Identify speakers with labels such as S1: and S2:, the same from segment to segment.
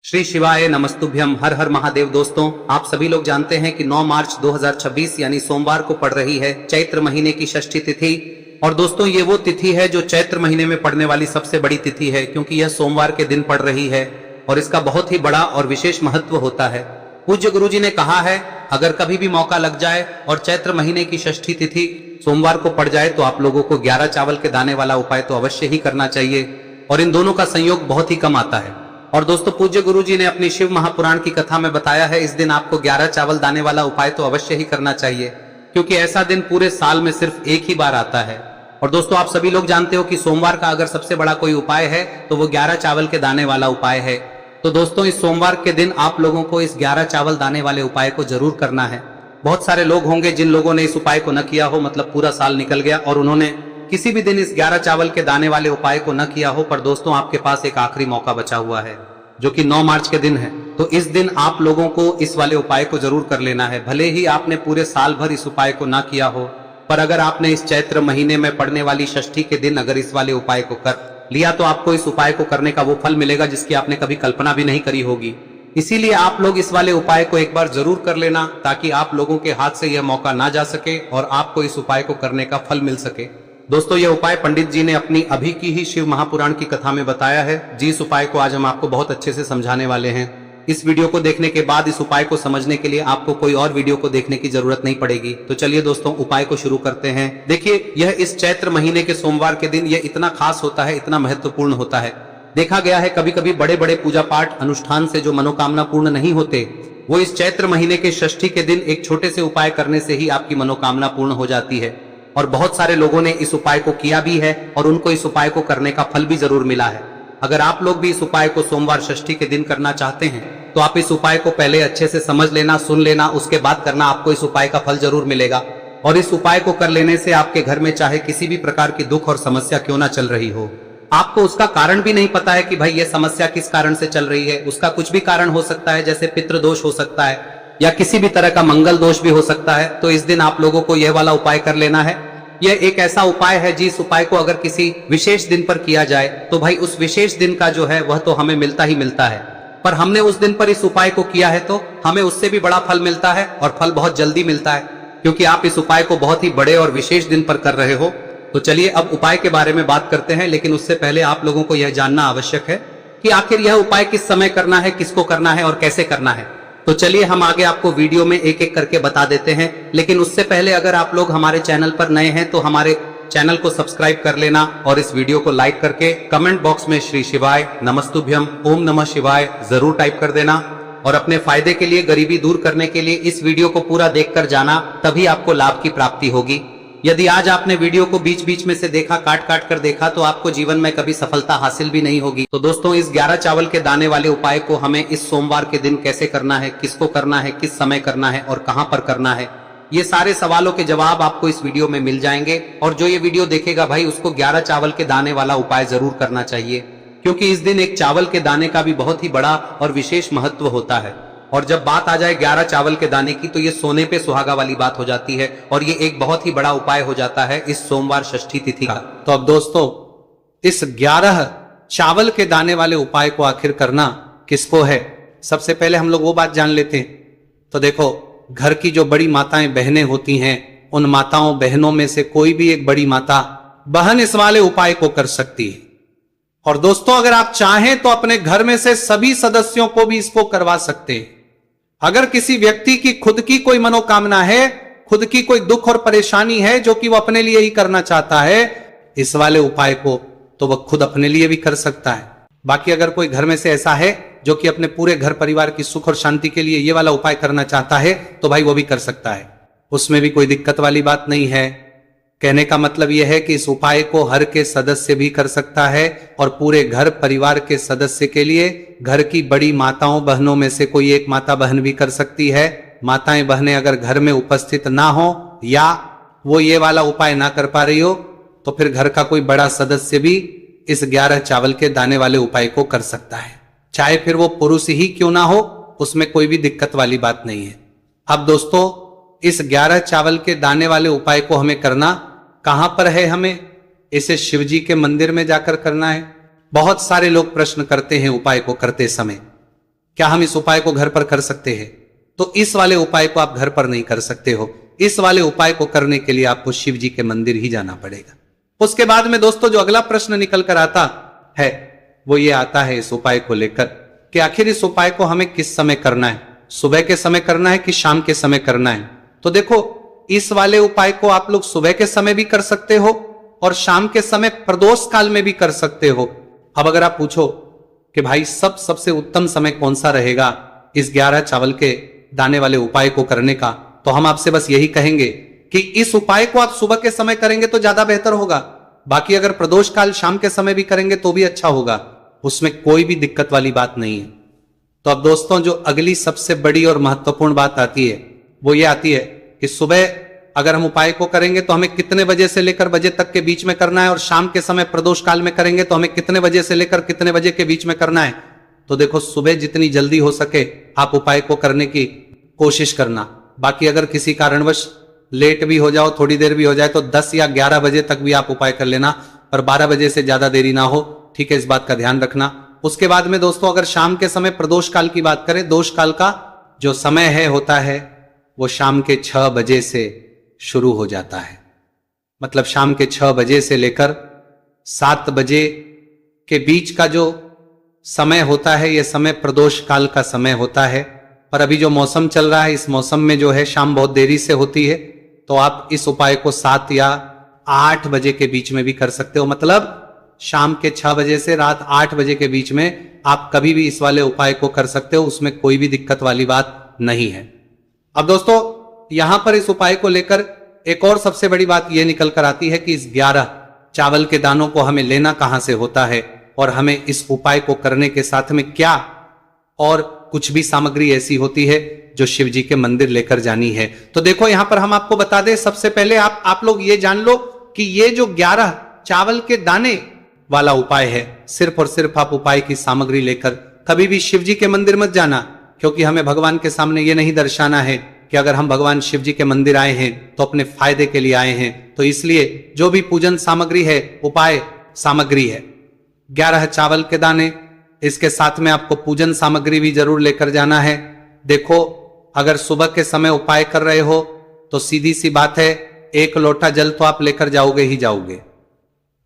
S1: श्री शिवाय नमस्तुभ्यम। हर हर महादेव। दोस्तों, आप सभी लोग जानते हैं कि 9 मार्च 2026 यानी सोमवार को पड़ रही है चैत्र महीने की षष्ठी तिथि। और दोस्तों, ये वो तिथि है जो चैत्र महीने में पड़ने वाली सबसे बड़ी तिथि है, क्योंकि यह सोमवार के दिन पड़ रही है और इसका बहुत ही बड़ा और विशेष महत्व होता है। पूज्य गुरु जी ने कहा है, अगर कभी भी मौका लग जाए और चैत्र महीने की षष्ठी तिथि सोमवार को पड़ जाए तो आप लोगों को 11 चावल के दाने वाला उपाय तो अवश्य ही करना चाहिए, और इन दोनों का संयोग बहुत ही कम आता है। और दोस्तों, पूज्य गुरु जी ने अपनी शिव महापुराण की कथा में बताया है, इस दिन आपको 11 चावल दाने वाला उपाय तो अवश्य ही करना चाहिए, क्योंकि ऐसा दिन पूरे साल में सिर्फ एक ही बार आता है। और दोस्तों, आप सभी लोग जानते हो कि सोमवार का अगर सबसे बड़ा कोई उपाय है तो वो 11 चावल के दाने वाला उपाय है। तो दोस्तों, इस सोमवार के दिन आप लोगों को इस 11 चावल दाने वाले उपाय को जरूर करना है। बहुत सारे लोग होंगे जिन लोगों ने इस उपाय को न किया हो, मतलब पूरा साल निकल गया और उन्होंने किसी भी दिन इस 11 चावल के दाने वाले उपाय को न किया हो, पर दोस्तों आपके पास एक आखिरी मौका बचा हुआ है, जो कि 9 मार्च के दिन है। तो इस दिन आप लोगों को इस वाले उपाय को जरूर कर लेना है। भले ही आपने पूरे साल भर इस उपाय को ना किया हो, पर अगर आपने इस चैत्र महीने में पड़ने वाली षष्ठी के दिन अगर इस वाले उपाय को कर लिया तो आपको इस उपाय को करने का वो फल मिलेगा जिसकी आपने कभी कल्पना भी नहीं करी होगी। इसीलिए आप लोग इस वाले उपाय को एक बार जरूर कर लेना, ताकि आप लोगों के हाथ से यह मौका ना जा सके और आपको इस उपाय को करने का फल मिल सके। दोस्तों, यह उपाय पंडित जी ने अपनी अभी की ही शिव महापुराण की कथा में बताया है। जिस उपाय को आज हम आपको बहुत अच्छे से समझाने वाले हैं। इस वीडियो को देखने के बाद इस उपाय को समझने के लिए आपको कोई और वीडियो को देखने की जरूरत नहीं पड़ेगी। तो चलिए दोस्तों, उपाय को शुरू करते हैं। देखिए, यह इस चैत्र महीने के सोमवार के दिन यह इतना खास होता है, इतना महत्वपूर्ण होता है। देखा गया है कभी कभी बड़े बड़े पूजा पाठ अनुष्ठान से जो मनोकामना पूर्ण नहीं होते, वो इस चैत्र महीने के षष्ठी के दिन एक छोटे से उपाय करने से ही आपकी मनोकामना पूर्ण हो जाती है। और बहुत सारे लोगों ने इस उपाय को किया भी है और उनको इस उपाय को करने का फल भी जरूर मिला है। अगर आप लोग भी इस उपाय को सोमवार षष्ठी के दिन करना चाहते हैं तो आप इस उपाय को पहले अच्छे से समझ लेना, सुन लेना, उसके बाद करना। आपको इस उपाय का फल जरूर मिलेगा। और इस उपाय को कर लेने से आपके घर में चाहे किसी भी प्रकार की दुख और समस्या क्यों ना चल रही हो, आपको उसका कारण भी नहीं पता है कि भाई ये समस्या किस कारण से चल रही है, उसका कुछ भी कारण हो सकता है, जैसे पितृदोष हो सकता है या किसी भी तरह का मंगल दोष भी हो सकता है। तो इस दिन आप लोगों को यह वाला उपाय कर लेना है। यह एक ऐसा उपाय है जिस उपाय को अगर किसी विशेष दिन पर किया जाए तो भाई उस विशेष दिन का जो है वह तो हमें मिलता ही मिलता है, पर हमने उस दिन पर इस उपाय को किया है तो हमें उससे भी बड़ा फल मिलता है, और फल बहुत जल्दी मिलता है, क्योंकि आप इस उपाय को बहुत ही बड़े और विशेष दिन पर कर रहे हो। तो चलिए अब उपाय के बारे में बात करते हैं, लेकिन उससे पहले आप लोगों को यह जानना आवश्यक है कि आखिर यह उपाय किस समय करना है, किसको करना है और कैसे करना है। तो चलिए हम आगे आपको वीडियो में एक एक करके बता देते हैं। लेकिन उससे पहले अगर आप लोग हमारे चैनल पर नए हैं तो हमारे चैनल को सब्सक्राइब कर लेना और इस वीडियो को लाइक करके कमेंट बॉक्स में श्री शिवाय नमस्तुभ्यम ओम नमः शिवाय जरूर टाइप कर देना। और अपने फायदे के लिए, गरीबी दूर करने के लिए इस वीडियो को पूरा देखकर जाना, तभी आपको लाभ की प्राप्ति होगी। यदि आज आपने वीडियो को बीच बीच में से देखा, काट काट कर देखा, तो आपको जीवन में कभी सफलता हासिल भी नहीं होगी। तो दोस्तों, इस 11 चावल के दाने वाले उपाय को हमें इस सोमवार के दिन कैसे करना है, किसको करना है, किस समय करना है और कहां पर करना है, ये सारे सवालों के जवाब आपको इस वीडियो में मिल जाएंगे। और जो ये वीडियो देखेगा भाई, उसको 11 चावल के दाने वाला उपाय जरूर करना चाहिए, क्योंकि इस दिन एक चावल के दाने का भी बहुत ही बड़ा और विशेष महत्व होता है। और जब बात आ जाए 11 चावल के दाने की, तो ये सोने पे सुहागा वाली बात हो जाती है और ये एक बहुत ही बड़ा उपाय हो जाता है इस सोमवार षष्ठी तिथि का। तो अब दोस्तों, इस 11 चावल के दाने वाले उपाय को आखिर करना किसको है, सबसे पहले हम लोग वो बात जान लेते हैं। तो देखो, घर की जो बड़ी माताएं बहनें होती हैं, उन माताओं बहनों में से कोई भी एक बड़ी माता बहन इस वाले उपाय को कर सकती है। और दोस्तों, अगर आप चाहें तो अपने घर में से सभी सदस्यों को भी इसको करवा सकते हैं। अगर किसी व्यक्ति की खुद की कोई मनोकामना है, खुद की कोई दुख और परेशानी है जो कि वो अपने लिए ही करना चाहता है, इस वाले उपाय को तो वह खुद अपने लिए भी कर सकता है। बाकी अगर कोई घर में से ऐसा है जो कि अपने पूरे घर परिवार की सुख और शांति के लिए ये वाला उपाय करना चाहता है, तो भाई वो भी कर सकता है, उसमें भी कोई दिक्कत वाली बात नहीं है। कहने का मतलब यह है कि इस उपाय को हर के सदस्य भी कर सकता है और पूरे घर परिवार के सदस्य के लिए घर की बड़ी माताओं बहनों में से कोई एक माता बहन भी कर सकती है। माताएं बहनें अगर घर में उपस्थित ना हो या वो ये वाला उपाय ना कर पा रही हो, तो फिर घर का कोई बड़ा सदस्य भी इस 11 चावल के दाने वाले उपाय को कर सकता है, चाहे फिर वो पुरुष ही क्यों ना हो, उसमें कोई भी दिक्कत वाली बात नहीं है। अब दोस्तों, इस 11 चावल के दाने वाले उपाय को हमें करना कहां पर है, हमें इसे शिवजी के मंदिर में जाकर करना है। बहुत सारे लोग प्रश्न करते हैं उपाय को करते समय क्या हम इस उपाय को घर पर कर सकते हैं? तो इस वाले उपाय को आप घर पर नहीं कर सकते हो। इस वाले उपाय को करने के लिए आपको शिव जी के मंदिर ही जाना पड़ेगा। उसके बाद में दोस्तों जो अगला प्रश्न निकल कर आता है वो ये आता है इस उपाय को लेकर कि आखिर इस उपाय को हमें किस समय करना है, सुबह के समय करना है कि शाम के समय करना है? तो देखो, इस वाले उपाय को आप लोग सुबह के समय भी कर सकते हो और शाम के समय प्रदोष काल में भी कर सकते हो। अब अगर आप पूछो कि भाई सबसे उत्तम समय कौन सा रहेगा इस 11 चावल के दाने वाले उपाय को करने का, तो हम आपसे बस यही कहेंगे कि इस उपाय को आप सुबह के समय करेंगे तो ज्यादा बेहतर होगा। बाकी अगर प्रदोष काल शाम के समय भी करेंगे तो भी अच्छा होगा, उसमें कोई भी दिक्कत वाली बात नहीं है। तो अब दोस्तों जो अगली सबसे बड़ी और महत्वपूर्ण बात आती है वो ये आती है कि सुबह अगर हम उपाय को करेंगे तो हमें कितने बजे से लेकर बजे तक के बीच में करना है, और शाम के समय प्रदोष काल में करेंगे तो हमें कितने बजे से लेकर कितने बजे के बीच में करना है। तो देखो, सुबह जितनी जल्दी हो सके आप उपाय को करने की कोशिश करना। बाकी अगर किसी कारणवश लेट भी हो जाओ, थोड़ी देर भी हो जाए, तो 10 या 11 बजे तक भी आप उपाय कर लेना, पर 12 बजे से ज्यादा देरी ना हो, ठीक है? इस बात का ध्यान रखना। उसके बाद में दोस्तों अगर शाम के समय प्रदोष काल की बात करें, दोष काल का जो समय है होता है वो शाम के 6 बजे से शुरू हो जाता है। मतलब शाम के 6 बजे से लेकर 7 बजे के बीच का जो समय होता है, यह समय प्रदोष काल का समय होता है। पर अभी जो मौसम चल रहा है, इस मौसम में जो है शाम बहुत देरी से होती है, तो आप इस उपाय को 7 या 8 बजे के बीच में भी कर सकते हो। मतलब शाम के 6 बजे से रात 8 बजे के बीच में आप कभी भी इस वाले उपाय को कर सकते हो, उसमें कोई भी दिक्कत वाली बात नहीं है। अब दोस्तों यहां पर इस उपाय को लेकर एक और सबसे बड़ी बात यह निकल कर आती है कि इस 11 चावल के दानों को हमें लेना कहां से होता है, और हमें इस उपाय को करने के साथ में क्या और कुछ भी सामग्री ऐसी होती है जो शिव जी के मंदिर लेकर जानी है। तो देखो, यहां पर हम आपको बता दें, सबसे पहले आप लोग ये जान लो कि ये जो 11 चावल के दाने वाला उपाय है, सिर्फ और सिर्फ आप उपाय की सामग्री लेकर कभी भी शिव जी के मंदिर मत जाना, क्योंकि हमें भगवान के सामने ये नहीं दर्शाना है कि अगर हम भगवान शिव जी के मंदिर आए हैं तो अपने फायदे के लिए आए हैं। तो इसलिए जो भी पूजन सामग्री है, उपाय सामग्री है 11 चावल के दाने, इसके साथ में आपको पूजन सामग्री भी जरूर लेकर जाना है। देखो, अगर सुबह के समय उपाय कर रहे हो तो सीधी सी बात है, 1 लोटा जल तो आप लेकर जाओगे ही जाओगे।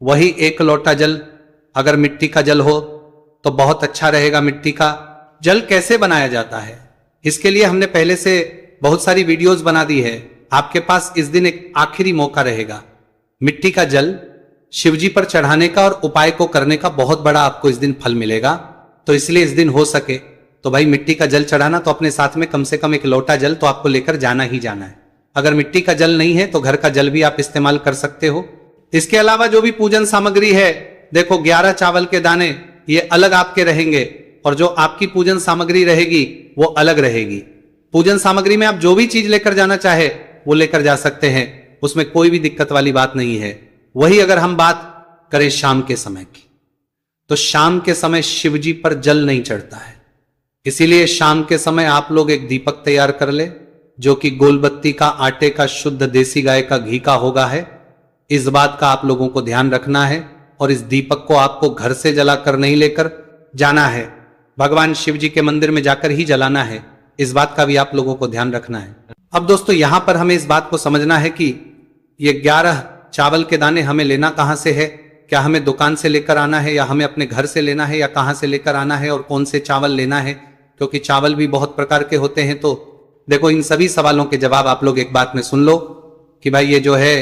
S1: वही 1 लोटा जल अगर मिट्टी का जल हो तो बहुत अच्छा रहेगा। मिट्टी का जल कैसे बनाया जाता है, इसके लिए हमने पहले से बहुत सारी वीडियोस बना दी है। आपके पास इस दिन एक आखिरी मौका रहेगा मिट्टी का जल शिवजी पर चढ़ाने का और उपाय को करने का, बहुत बड़ा आपको इस दिन फल मिलेगा। तो इसलिए इस दिन हो सके तो भाई मिट्टी का जल चढ़ाना, तो अपने साथ में कम से कम 1 लोटा जल तो आपको लेकर जाना ही जाना है। अगर मिट्टी का जल नहीं है तो घर का जल भी आप इस्तेमाल कर सकते हो। इसके अलावा जो भी पूजन सामग्री है, देखो 11 चावल के दाने ये अलग आपके रहेंगे, और जो आपकी पूजन सामग्री रहेगी वो अलग रहेगी। पूजन सामग्री में आप जो भी चीज लेकर जाना चाहे वो लेकर जा सकते हैं, उसमें कोई भी दिक्कत वाली बात नहीं है। वही अगर हम बात करें शाम के समय की, तो शाम के समय शिवजी पर जल नहीं चढ़ता है, इसीलिए शाम के समय आप लोग एक दीपक तैयार कर ले, जो कि गोलबत्ती का, आटे का, शुद्ध देसी गाय का घी का होगा है। इस बात का आप लोगों को ध्यान रखना है, और इस दीपक को आपको घर से जलाकर नहीं लेकर जाना है, भगवान शिव जी के मंदिर में जाकर ही जलाना है। इस बात का भी आप लोगों को ध्यान रखना है। अब दोस्तों यहां पर हमें इस बात को समझना है कि ये 11 चावल के दाने हमें लेना कहां से है। क्या हमें दुकान से लेकर आना है, या हमें अपने घर से लेना है, या कहां से लेकर आना है, और कौन से चावल लेना है, क्योंकि चावल भी बहुत प्रकार के होते हैं। तो देखो, इन सभी सवालों के जवाब आप लोग एक बात में सुन लो कि भाई ये जो है,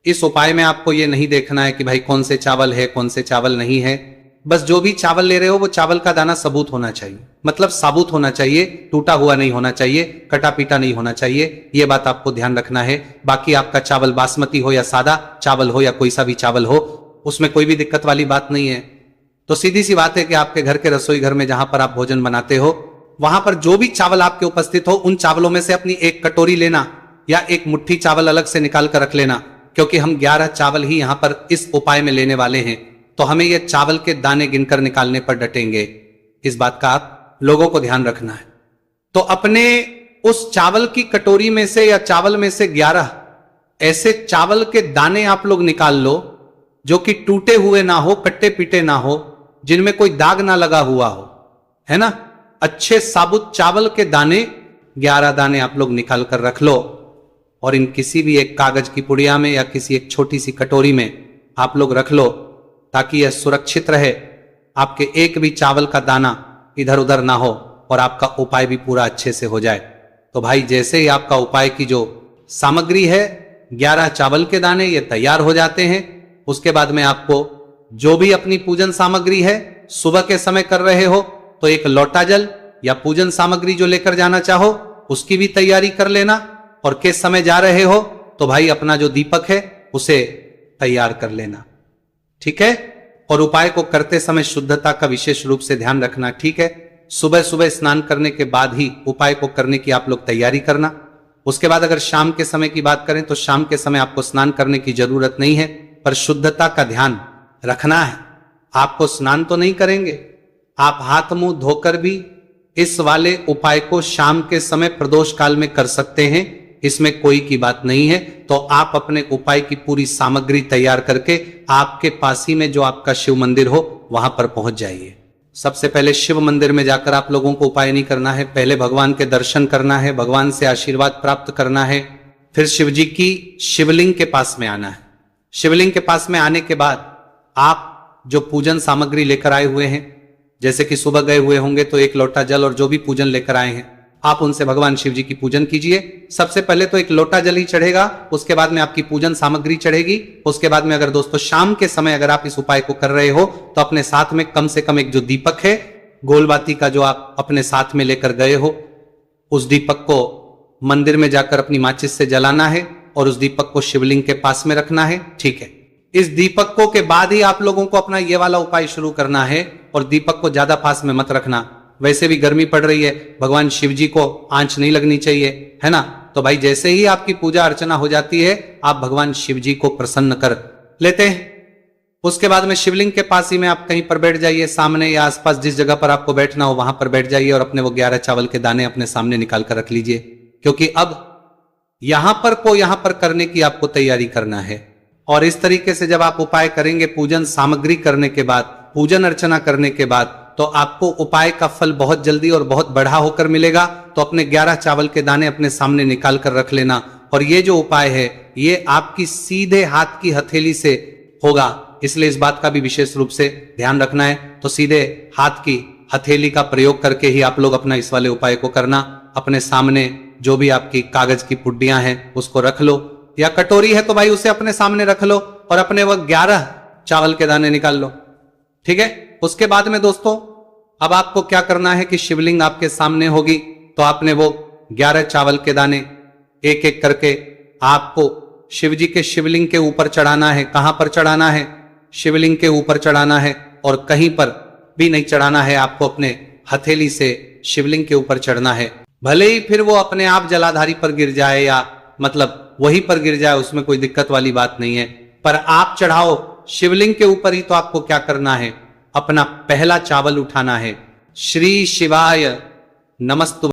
S1: इस उपाय में आपको ये नहीं देखना है कि भाई कौन से चावल है, कौन से चावल नहीं है। बस जो भी चावल ले रहे हो वो चावल का दाना सबूत होना चाहिए, मतलब साबुत होना चाहिए, टूटा हुआ नहीं होना चाहिए, कटा पीटा नहीं होना चाहिए। ये बात आपको ध्यान रखना है। बाकी आपका चावल बासमती हो या सादा चावल हो या कोई सा भी चावल हो, उसमें कोई भी दिक्कत वाली बात नहीं है। तो सीधी सी बात है कि आपके घर के रसोई घर में जहां पर आप भोजन बनाते हो, वहां पर जो भी चावल आपके उपस्थित हो, उन चावलों में से अपनी एक कटोरी लेना या एक मुट्ठी चावल अलग से निकाल कर रख लेना, क्योंकि हम 11 चावल ही यहां पर इस उपाय में लेने वाले हैं। तो हमें यह चावल के दाने गिनकर निकालने पर डटेंगे। इस बात का आप लोगों को ध्यान रखना है। तो अपने उस चावल की कटोरी में से या चावल में से 11 ऐसे चावल के दाने आप लोग निकाल लो जो कि टूटे हुए ना हो, कट्टे पीटे ना हो, जिनमें कोई दाग ना लगा हुआ हो, है ना। अच्छे साबुत चावल के दाने 11 दाने आप लोग निकाल कर रख लो और इन किसी भी एक कागज की पुड़िया में या किसी एक छोटी सी कटोरी में आप लोग रख लो ताकि यह सुरक्षित रहे, आपके एक भी चावल का दाना इधर उधर ना हो और आपका उपाय भी पूरा अच्छे से हो जाए। तो भाई जैसे ही आपका उपाय की जो सामग्री है 11 चावल के दाने ये तैयार हो जाते हैं, उसके बाद में आपको जो भी अपनी पूजन सामग्री है सुबह के समय कर रहे हो तो एक लोटा जल या पूजन सामग्री जो लेकर जाना चाहो उसकी भी तैयारी कर लेना, और किस समय जा रहे हो तो भाई अपना जो दीपक है उसे तैयार कर लेना, ठीक है। और उपाय को करते समय शुद्धता का विशेष रूप से ध्यान रखना, ठीक है। सुबह सुबह स्नान करने के बाद ही उपाय को करने की आप लोग तैयारी करना। उसके बाद अगर शाम के समय की बात करें तो शाम के समय आपको स्नान करने की जरूरत नहीं है, पर शुद्धता का ध्यान रखना है। आपको स्नान तो नहीं करेंगे, आप हाथ मुंह धोकर भी इस वाले उपाय को शाम के समय प्रदोष काल में कर सकते हैं, इसमें कोई की बात नहीं है। तो आप अपने उपाय की पूरी सामग्री तैयार करके आपके पास ही में जो आपका शिव मंदिर हो वहां पर पहुंच जाइए। सबसे पहले शिव मंदिर में जाकर आप लोगों को उपाय नहीं करना है, पहले भगवान के दर्शन करना है, भगवान से आशीर्वाद प्राप्त करना है, फिर शिव जी की शिवलिंग के पास में आना है। शिवलिंग के पास में आने के बाद आप जो पूजन सामग्री लेकर आए हुए हैं, जैसे कि सुबह गए हुए होंगे तो एक लोटा जल और जो भी पूजन लेकर आए हैं आप उनसे भगवान शिव जी की पूजन कीजिए। सबसे पहले तो एक लोटा जल ही चढ़ेगा, उसके बाद में आपकी पूजन सामग्री चढ़ेगी। उसके बाद में अगर दोस्तों शाम के समय अगर आप इस उपाय को कर रहे हो तो अपने साथ में कम से कम एक जो दीपक है गोलबाती का जो आप अपने साथ में लेकर गए हो उस दीपक को मंदिर में जाकर अपनी माचिस से जलाना है और उस दीपक को शिवलिंग के पास में रखना है, ठीक है। इस दीपकों के बाद ही आप लोगों को अपना ये वाला उपाय शुरू करना है और दीपक को ज्यादा पास में मत रखना, वैसे भी गर्मी पड़ रही है, भगवान शिव जी को आंच नहीं लगनी चाहिए, है ना। तो भाई जैसे ही आपकी पूजा अर्चना हो जाती है आप भगवान शिव जी को प्रसन्न कर लेते हैं। उसके बाद में शिवलिंग के पास ही में आप कहीं पर बैठ जाइए, सामने या आसपास जिस जगह पर आपको बैठना हो वहां पर बैठ जाइए और अपने वो 11 चावल के दाने अपने सामने निकाल कर रख लीजिए, क्योंकि अब यहां पर करने की आपको तैयारी करना है। और इस तरीके से जब आप उपाय करेंगे पूजन सामग्री करने के बाद, पूजन अर्चना करने के बाद, तो आपको उपाय का फल बहुत जल्दी और बहुत बढ़ा होकर मिलेगा। तो अपने 11 चावल के दाने अपने सामने निकाल कर रख लेना। और ये जो उपाय है ये आपकी सीधे हाथ की हथेली से होगा, इसलिए इस बात का भी विशेष रूप से ध्यान रखना है। तो सीधे हाथ की हथेली का प्रयोग करके ही आप लोग अपना इस वाले उपाय को करना। अपने सामने जो भी आपकी कागज की पुड्डियां हैं उसको रख लो, या कटोरी है तो भाई उसे अपने सामने रख लो और अपने वो 11 चावल के दाने निकाल लो, ठीक है। उसके बाद में दोस्तों अब आपको क्या करना है कि शिवलिंग आपके सामने होगी तो आपने वो 11 चावल के दाने एक एक करके आपको शिव जी के शिवलिंग के ऊपर चढ़ाना है। कहां पर चढ़ाना है? शिवलिंग के ऊपर चढ़ाना है, और कहीं पर भी नहीं चढ़ाना है, आपको अपने हथेली से शिवलिंग के ऊपर चढ़ना है। भले ही फिर वो अपने आप जलाधारी पर गिर जाए या मतलब वहीं पर गिर जाए, उसमें कोई दिक्कत वाली बात नहीं है, पर आप चढ़ाओ शिवलिंग के ऊपर ही। तो आपको क्या करना है, अपना पहला चावल उठाना है, श्री शिवाय नमस्तु